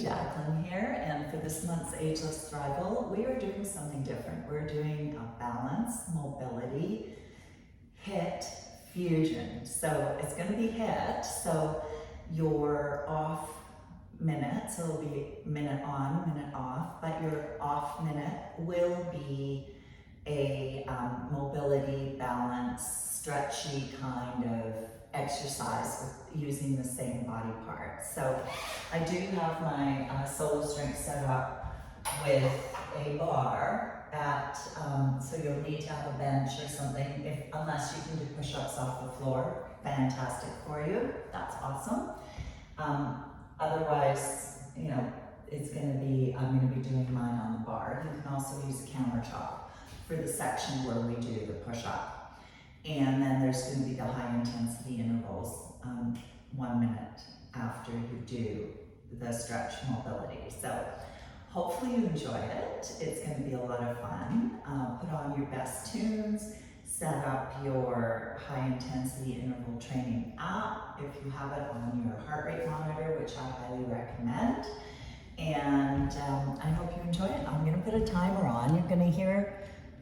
Jacqueline here, and for this month's Ageless Thrival, we are doing something different. We're doing a balance, mobility, HIIT fusion. So it's going to be HIIT, so your off minute, so it'll be minute on, minute off, but your off minute will be a mobility, balance, stretchy kind of exercise with using the same body parts. So I do have my solo strength set up with a bar at, so you'll need to have a bench or something, unless you can do push-ups off the floor. Fantastic for you, that's awesome. Otherwise, you know, I'm gonna be doing mine on the bar. You can also use a countertop for the section where we do the push-up. And then there's going to be the high intensity intervals 1 minute after you do the stretch mobility. So hopefully you enjoy it. It's going to be a lot of fun. Put on your best tunes, set up your high intensity interval training app if you have it on your heart rate monitor, which I highly recommend. And I hope you enjoy it. I'm going to put a timer on. You're going to hear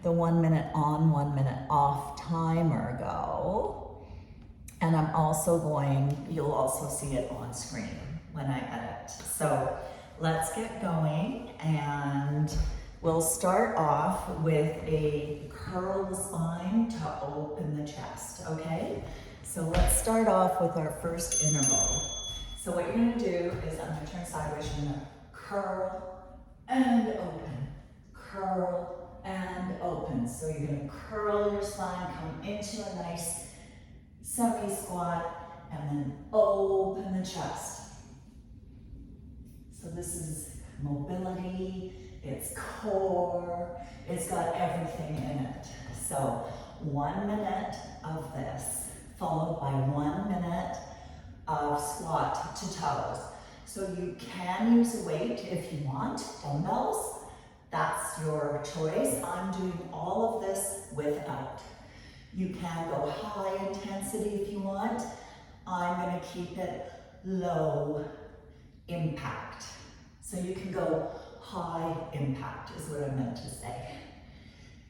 the 1 minute on, 1 minute off timer go. And I'm also you'll also see it on screen when I edit. So let's get going, and we'll start off with a curl the spine to open the chest, okay? So let's start off with our first interval. So what you're gonna do is I'm gonna turn sideways, you're gonna curl and open, curl and open. So you're going to curl your spine, come into a nice semi-squat, and then open the chest. So this is mobility, it's core, it's got everything in it. So 1 minute of this, followed by 1 minute of squat to toes. So you can use a weight if you want, dumbbells. That's your choice. I'm doing all of this without. You can go high intensity if you want. I'm going to keep it low impact. So you can go high impact is what I meant to say.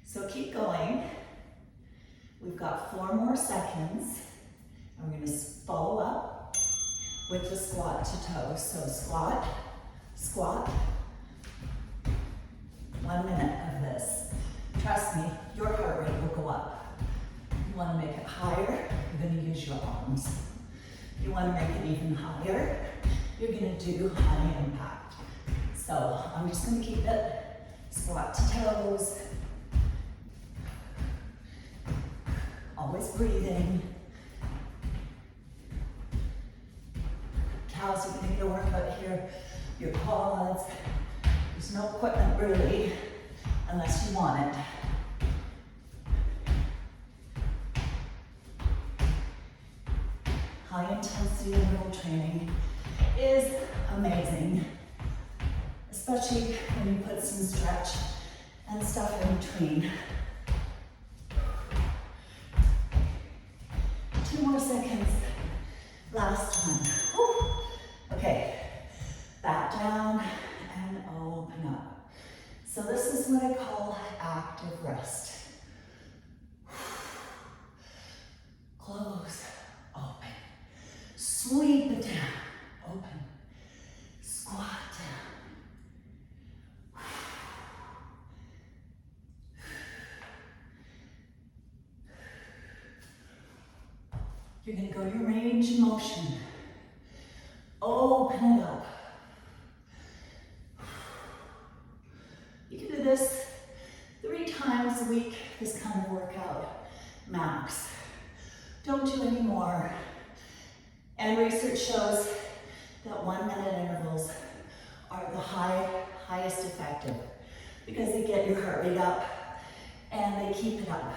So keep going. We've got 4 more seconds. I'm going to follow up with the squat to toes. So squat, squat. 1 minute of this. Trust me, your heart rate will go up. You want to make it higher, you're going to use your arms. You want to make it even higher, you're going to do high impact. So I'm just going to keep it squat to toes. Always breathing. Cows are going to get a workout here. Your quads. There's no equipment really, unless you want it. High intensity interval training is amazing, especially when you put some stretch and stuff in between. 2 more seconds, last one. Whew. Okay, back down and open up. So this is what I call active rest. Close, open, sweep it down, open, squat down. You're going to go your range of motion. Open it up. You can do this 3 times a week, this kind of workout, max. Don't do any more. And research shows that 1 minute intervals are the highest effective because they get your heart rate up and they keep it up.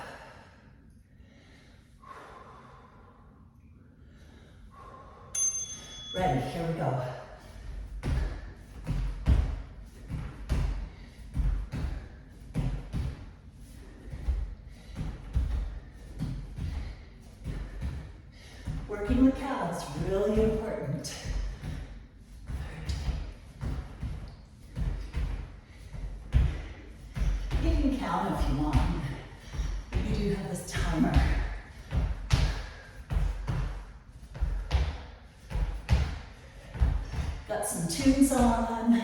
Ready, here we go. Working with calves, really important. down if you want. You do have this timer. Got some tunes on.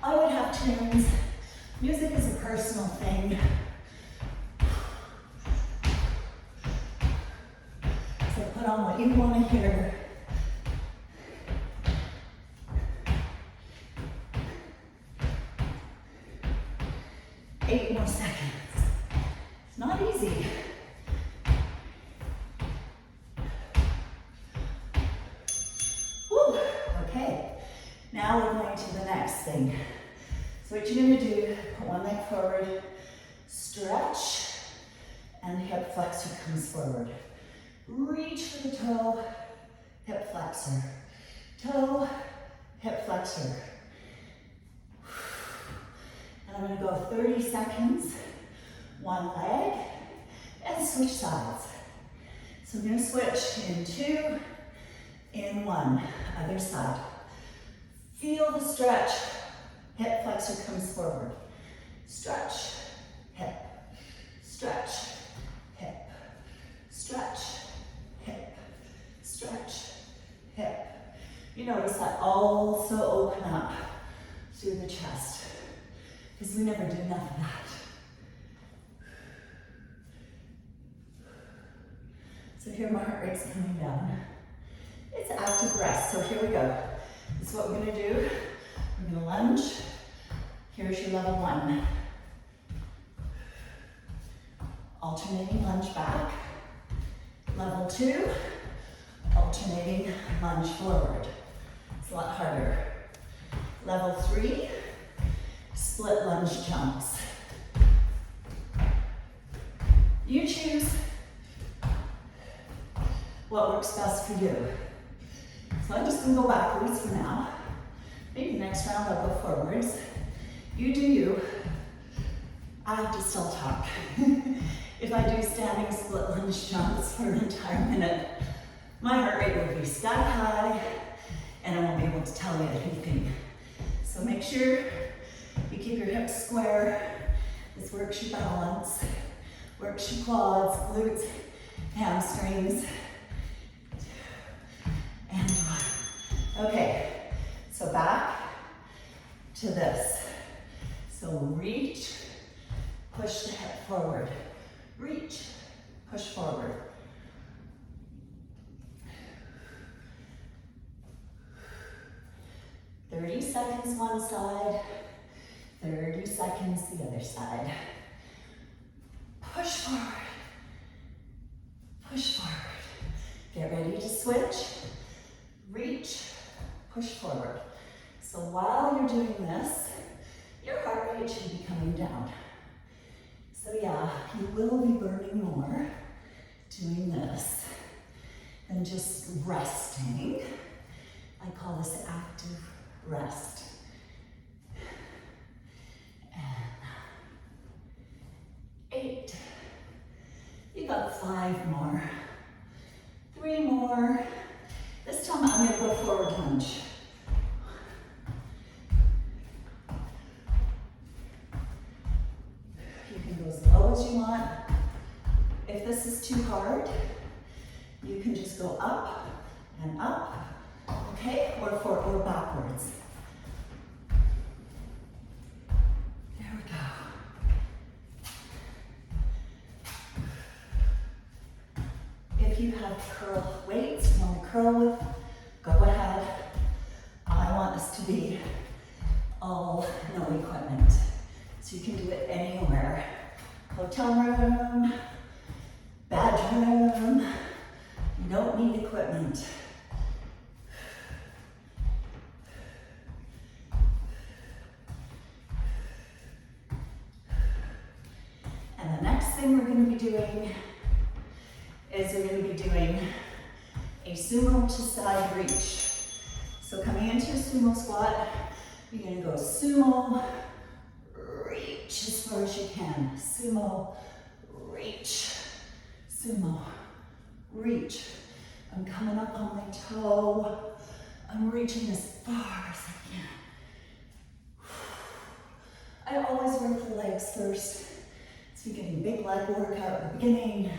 I would have tunes. Music is a personal thing. So put on what you want to hear. Eight more seconds. It's not easy. Woo. Okay, now we're going to the next thing. So what you're going to do, put one leg forward, stretch, and hip flexor comes forward. Reach for the toe, hip flexor. Toe, hip flexor. And I'm going to go 30 seconds, one leg, and switch sides. So I'm going to switch in 2, in 1, other side. Feel the stretch, hip flexor comes forward. Stretch, hip, stretch, hip, stretch, hip, stretch, hip. You notice that also open up through the chest, because we never do enough of that. So here my heart rate's coming down. It's active rest, so here we go. This is what we're gonna do. We're gonna lunge. Here's your level 1. Alternating lunge back. Level 2, alternating lunge forward. It's a lot harder. Level 3, split lunge jumps. You choose what works best for you. So I'm just gonna go backwards for now. Maybe next round I'll go forwards. You do you. I have to still talk. If I do standing split lunge jumps for an entire minute, my heart rate will be sky high and I won't be able to tell you anything. So make sure you keep your hips square. This works your balance, works your quads, glutes, hamstrings, and 1. Okay, so back to this. So reach, push the hip forward. Reach, push forward. "30 seconds one side, 30 seconds the other side. Push forward, push forward. Get ready to switch. Reach, push forward. So while you're doing this, your heart rate should be coming down. So yeah, you will be burning more doing this than just resting. I call this active rest. And 8. You got 5 more. 3 more. This time I'm gonna go forward lunge. You can go as low as you want. If this is too hard, you can just go up and up, okay? Or forward or backwards. There we go. If you have curl weights, you want to curl with, go ahead. I want this to be all no equipment. So you can do it anywhere. Hotel room, bedroom. You don't need equipment. And the next thing we're going to be doing is we're going to be doing a sumo to side reach. So coming into a sumo squat, you're going to go sumo, reach as far as you can. Sumo, reach, sumo, reach. I'm coming up on my toe. I'm reaching as far as I can. I always work the legs first So you're getting big leg workout at the beginning.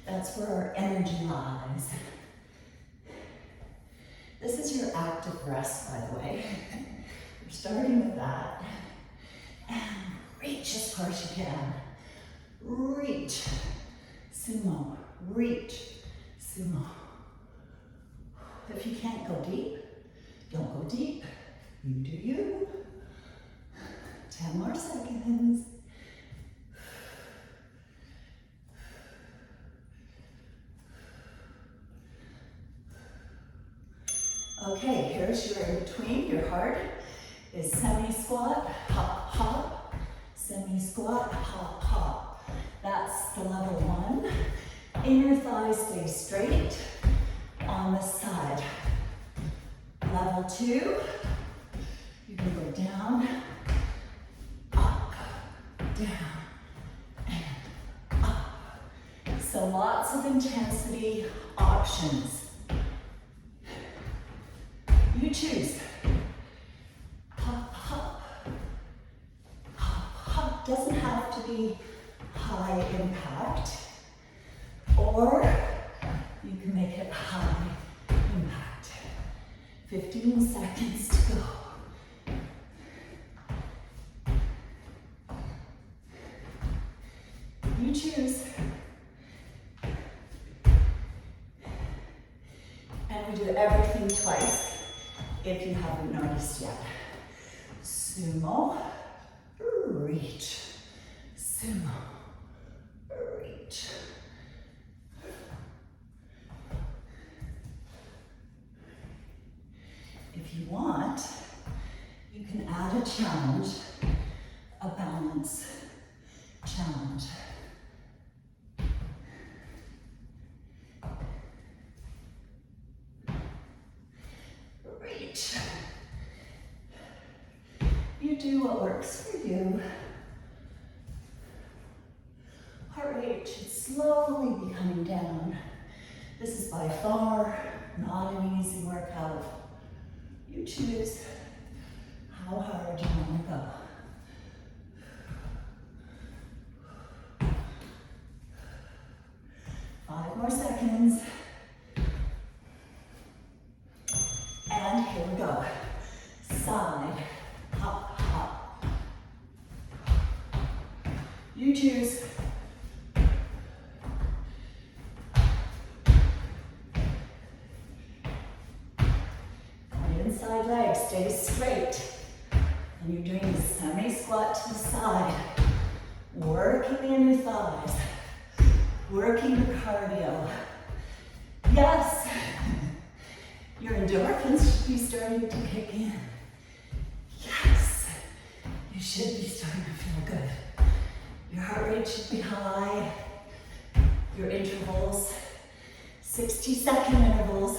That's where our energy lies. This is your active rest, by the way. We're starting with that. And reach as far as you can. Reach. Sumo. Reach. Sumo. If you can't go deep, don't go deep. You do you. 10 more seconds. Okay, here's your in between. Your heart is semi-squat, hop, hop. Semi-squat, hop, hop. That's the level 1. Inner thighs stay straight on the side. Level 2, you can go down, up, down, and up. So lots of intensity options. You choose. Hop, hop, hop, hop. Doesn't have to be high impact, or you can make it high impact. 15 seconds to go. You choose. And we do everything twice if you haven't noticed yet. Sumo, reach. Sumo, reach. If you want, you can add a challenge, a balance challenge. Reach. You do what works for you. Heart rate should slowly be coming down. This is by far not an easy workout. You choose how hard you want to go. 5 more seconds. And here we go. Side, hop, hop. You choose. Inside leg stays straight. And you're doing a semi-squat to the side. Working the inner thighs. Working the cardio. Yes! Your endorphins should be starting to kick in. Yes! You should be starting to feel good. Your heart rate should be high. Your intervals, 60-second intervals,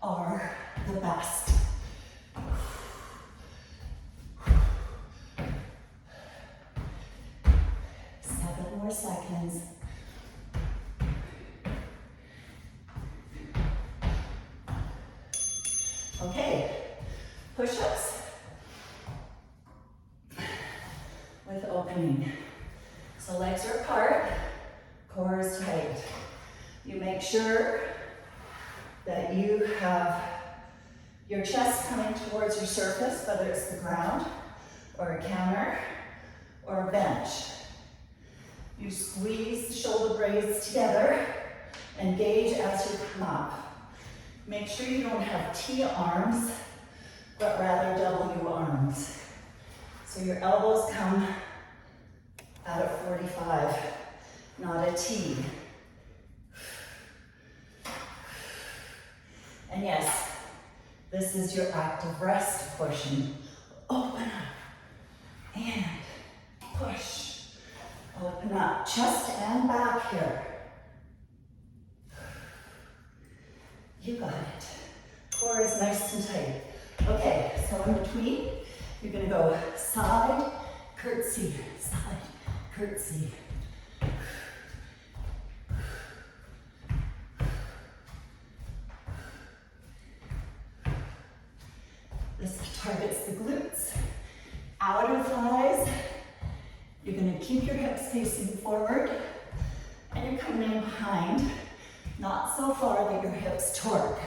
are the best. 7 more seconds. Okay, push-ups with opening. So legs are apart, core is tight. You make sure that you have your chest coming towards your surface, whether it's the ground or a counter or a bench. You squeeze the shoulder blades together, engage as you come up. Make sure you don't have T arms, but rather W arms. So your elbows come out at 45, not a T. And yes, this is your active rest portion. Open up and push. Open up, chest and back here. You got it. Core is nice and tight. Okay, so in between, you're gonna go side, curtsy, side, curtsy. This targets the glutes. Outer thighs, you're gonna keep your hips facing forward, and you're coming in behind, not so far that your hips torque.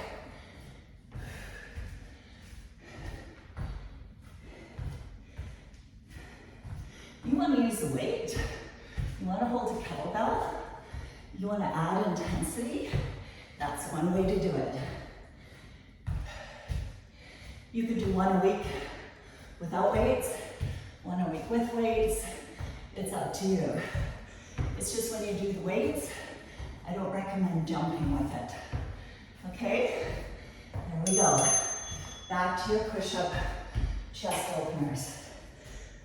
You want to use the weight. You want to hold a kettlebell. You want to add intensity. That's one way to do it. You could do one a week without weights, one a week with weights. It's up to you. It's just when you do the weights, I don't recommend jumping with it. Okay? There we go. Back to your push-up chest openers.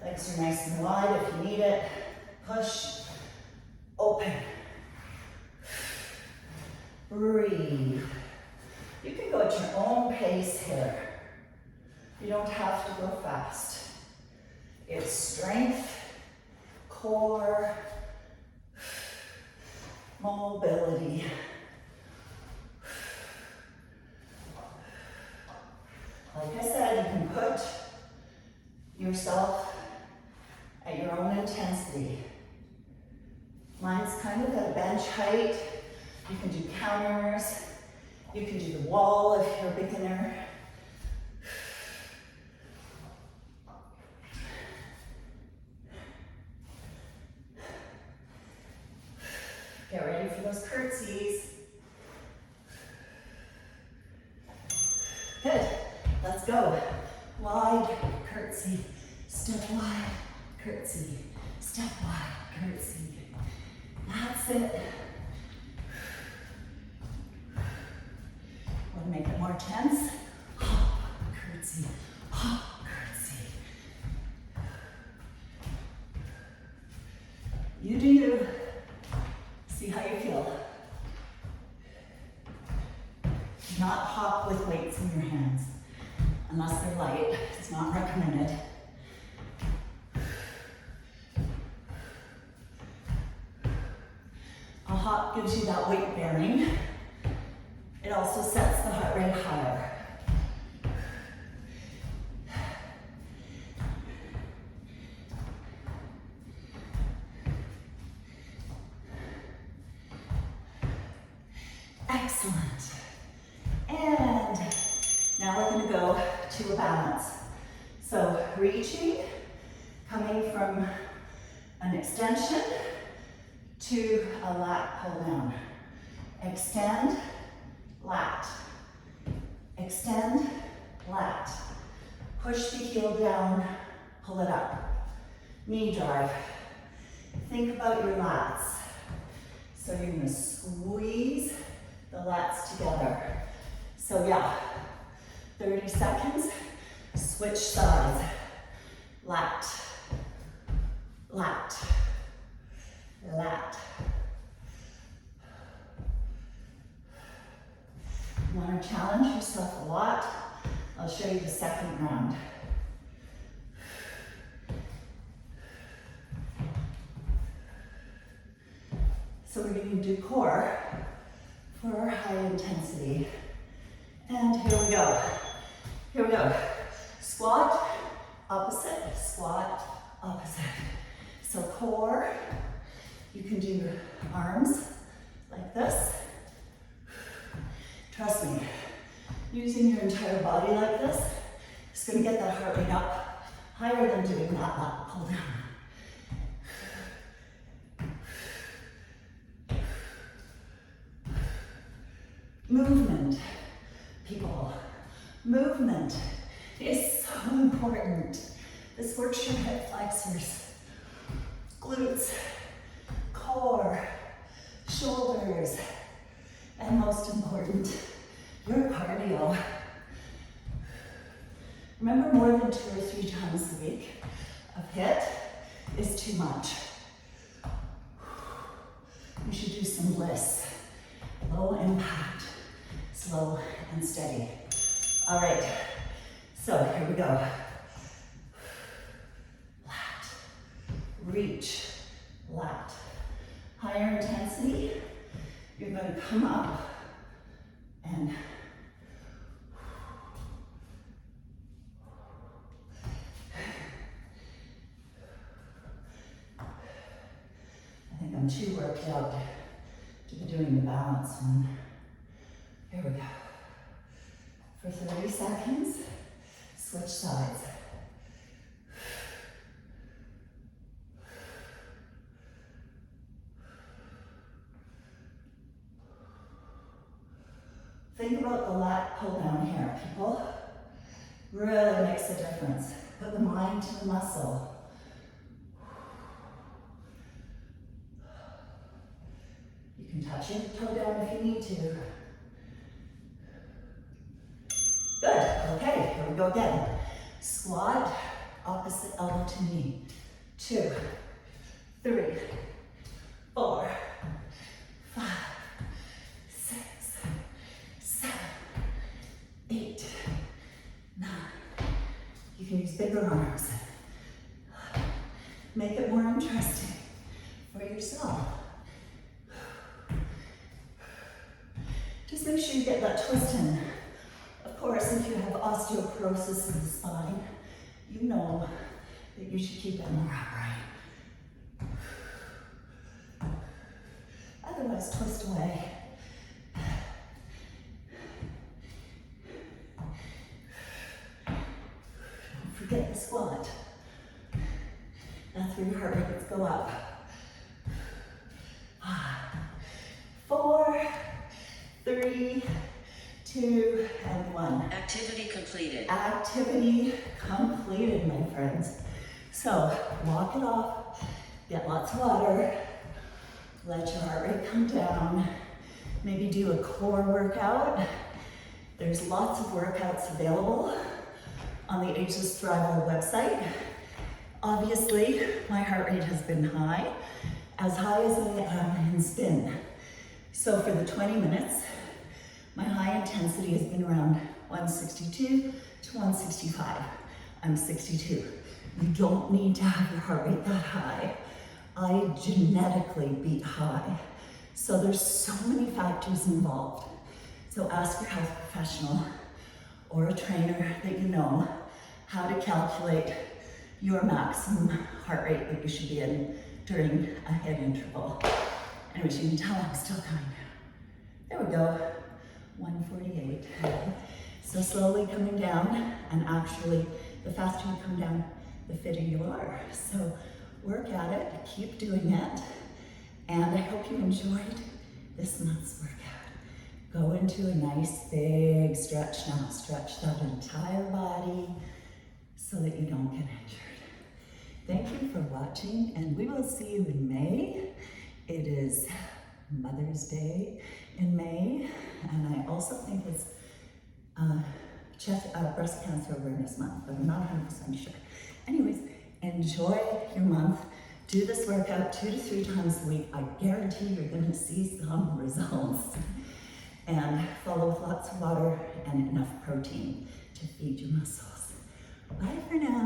Legs are nice and wide if you need it. Push, open. Breathe. You can go at your own pace here. You don't have to go fast. It's strength, core, mobility. Like I said, you can put yourself at your own intensity. Mine's kind of at a bench height. You can do counters. You can do the wall if you're a beginner. Get ready for those curtsies. Good. Let's go. Wide curtsy. Step wide. Curtsy. Step wide. Curtsy. That's it. Want to make it more tense? Hop, curtsy. Hop, curtsy. You do you. See how you feel. Do not hop with weights in your hands. Unless they're light, it's not recommended. A hop gives you that weight bearing. It also sets the heart rate higher. Excellent. And now we're going to go to a balance. So reaching, coming from an extension to a lat pull down. Extend, lat. Extend, lat. Push the heel down, pull it up. Knee drive. Think about your lats. So you're going to squeeze the lats together. So yeah, 30 seconds, switch sides. Lat, lat, lat. You want to challenge yourself a lot? I'll show you the second round. So we're going to do core for our high intensity. And here we go. Here we go. Squat, opposite, squat, opposite. So core, you can do arms like this. Trust me, using your entire body like this is going to get that heart rate up higher than doing that lat pull down. Movement, people. Movement is so important. This works your hip flexors, glutes, core, shoulders, and most important, your cardio. Remember, more than 2 or 3 times a week of HIIT is too much. You should do some bliss, low impact, slow and steady. All right, so here we go. Lat, reach, lat. Higher intensity, you're going to come up and been too worked out to be doing the balance one. Here we go. For 30 seconds, switch sides. Think about the lat pull down here, people. Really makes a difference. Put the mind to the muscle. You can touch your toe down if you need to. Good, okay, here we go again. Squat, opposite elbow to knee. 2, 3, 4, 5, 6, 7, 8, 9. You can use bigger arms. Make it more interesting for yourself. Just make sure you get that twist in. Of course, if you have osteoporosis in the spine, you know that you should keep it more upright. Otherwise, twist away. Don't forget the squat. That's where your heart rates go up. 4, 3, 2, and 1. Activity completed. Activity completed, my friends. So, walk it off, get lots of water, let your heart rate come down, maybe do a core workout. There's lots of workouts available on the Ageless Thrival website. Obviously, my heart rate has been high as I am in spin. So for the 20 minutes, my high intensity has been around 162 to 165. I'm 62. You don't need to have your heart rate that high. I genetically beat high. So there's so many factors involved. So ask your health professional or a trainer that you know how to calculate your maximum heart rate that you should be in during a HIIT interval. Anyways, you can tell I'm still coming down. There we go, 148. So slowly coming down, and actually the faster you come down, the fitter you are. So work at it, keep doing it, and I hope you enjoyed this month's workout. Go into a nice big stretch now. Stretch that entire body so that you don't get injured. Thank you for watching, and we will see you in May. It is Mother's Day in May, and I also think it's Breast Cancer Awareness Month, but I'm not 100% sure. Anyways, enjoy your month. Do this workout 2 to 3 times a week. I guarantee you're gonna see some results. And follow with lots of water and enough protein to feed your muscles. Bye for now.